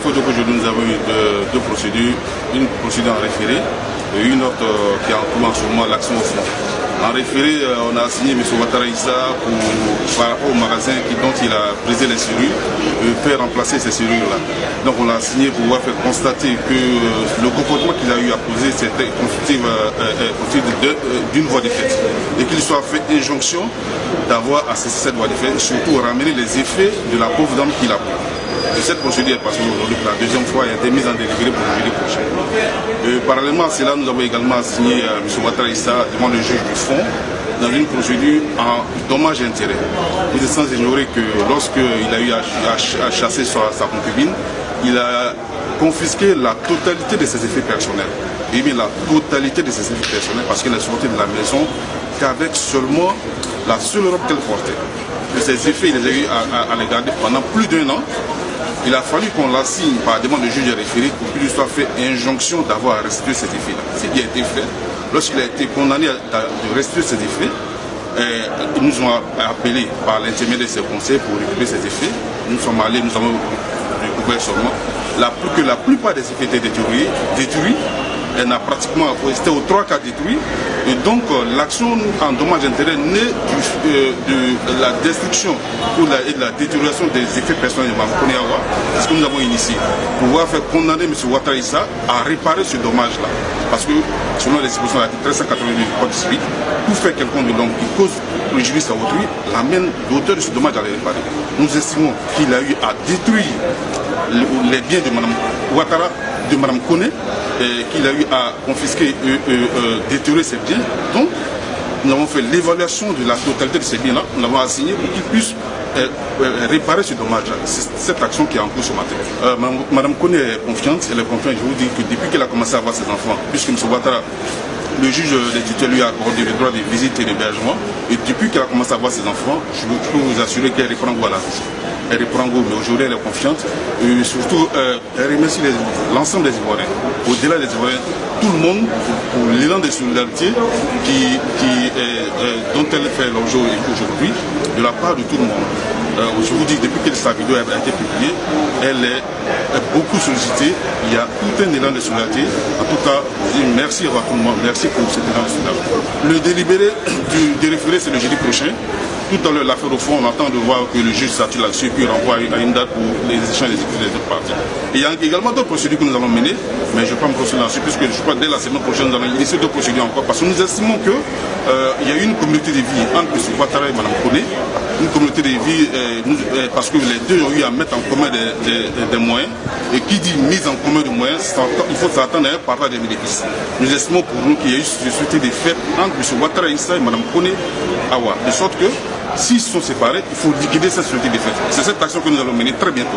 faut dire qu'aujourd'hui nous avons eu deux procédures, une procédure en référé et une autre qui est en cours en ce moment, l'action au fond. En référé, on a signé M. Ouattara Issa par rapport au magasin dont il a brisé les serrures, faire remplacer ces serrures-là. Donc on l'a signé pour pouvoir faire constater que le comportement qu'il a eu à poser c'était constitutif d'une voie de fait. Et qu'il soit fait injonction d'avoir à cesser cette voie de fait et surtout ramener les effets de la pauvre dame qu'il a pris. Et cette procédure est passée aujourd'hui pour la deuxième fois et a été mise en délibéré pour le jeudi prochain. Parallèlement à cela, nous avons également signé M. Ouattara Issa devant le juge du fond dans une procédure en dommages et intérêts. Vous êtes sans ignorer que lorsqu'il a eu à chasser sa concubine, il a confisqué la totalité de ses effets personnels. Et bien la totalité de ses effets personnels parce qu'elle est sortie de la maison qu'avec seulement la seule robe qu'elle portait. De ces effets, il les a eu à les garder pendant plus d'1 an. Il a fallu qu'on la signe par demande de juge référé pour qu'il lui soit fait injonction d'avoir à restituer ces effets-là. Ce qui a été fait. Lorsqu'il a été condamné de restituer ces effets, ils nous ont appelés par l'intermédiaire de ses conseils pour récupérer ces effets. Nous sommes allés, nous avons découvert seulement que la plupart des effets étaient détruits. Elle n'a pratiquement été aux 3 quarts détruits. Et donc l'action en dommages d'intérêt naît de la destruction et de la détérioration des effets personnels de Mme Kone Awa. C'est ce que nous avons initié. Pour pouvoir faire condamner M. Ouattara Issa à réparer ce dommage-là. Parce que selon les dispositions de l'article 1382 du Code civil, tout fait quelqu'un de l'homme qui cause préjudice à autrui l'amène l'auteur de ce dommage à les réparer. Nous estimons qu'il a eu à détruire les biens de Mme Ouattara, de Mme Kone, qu'il a eu à confisquer détruire ses biens. Donc, nous avons fait l'évaluation de la totalité de ces biens-là. Nous l'avons assigné pour qu'il puisse réparer ce dommage-là. C'est cette action qui est en cours ce matin. Mme Kone est confiante. Elle est confiante. Je vous dis que depuis qu'elle a commencé à avoir ses enfants, puisque M. Ouattara, le juge des tutelles lui a accordé le droit de visite et d'hébergement. Et depuis qu'elle a commencé à voir ses enfants, je peux vous assurer qu'elle reprend goût à la vie. Elle reprend goût, mais aujourd'hui elle est confiante. Et surtout, elle remercie l'ensemble des Ivoiriens. Au-delà des Ivoiriens, tout le monde pour l'élan de solidarité dont elle fait l'objet aujourd'hui, de la part de tout le monde. Je vous dis, depuis que sa vidéo a été publiée, elle est beaucoup sollicitée. Il y a tout un élan de solidarité. En tout cas, je dis merci à tout le monde. Merci pour cet élan de solidarité. Le délibéré du référé, c'est le jeudi prochain. Tout à l'heure, l'affaire au fond, on attend de voir que le juge statue là-dessus et puis renvoie à une date pour les échanges des deux parties. Et il y a également d'autres procédures que nous allons mener, mais je ne vais pas me procéder là-dessus, puisque je crois que dès la semaine prochaine, nous allons initier d'autres procédures encore, parce que nous estimons qu'il y a une communauté de vie entre M. Ouattara et Mme Kone, une communauté de vie, parce que les deux ont eu à mettre en commun des moyens, et qui dit mise en commun de moyens, il faut s'attendre à un partage des bénéfices. Nous estimons pour nous qu'il y a eu une société de fait entre M. Ouattara Issa et Mme Kone Awa, de sorte que s'ils sont séparés, il faut liquider cette société de fait. C'est cette action que nous allons mener très bientôt.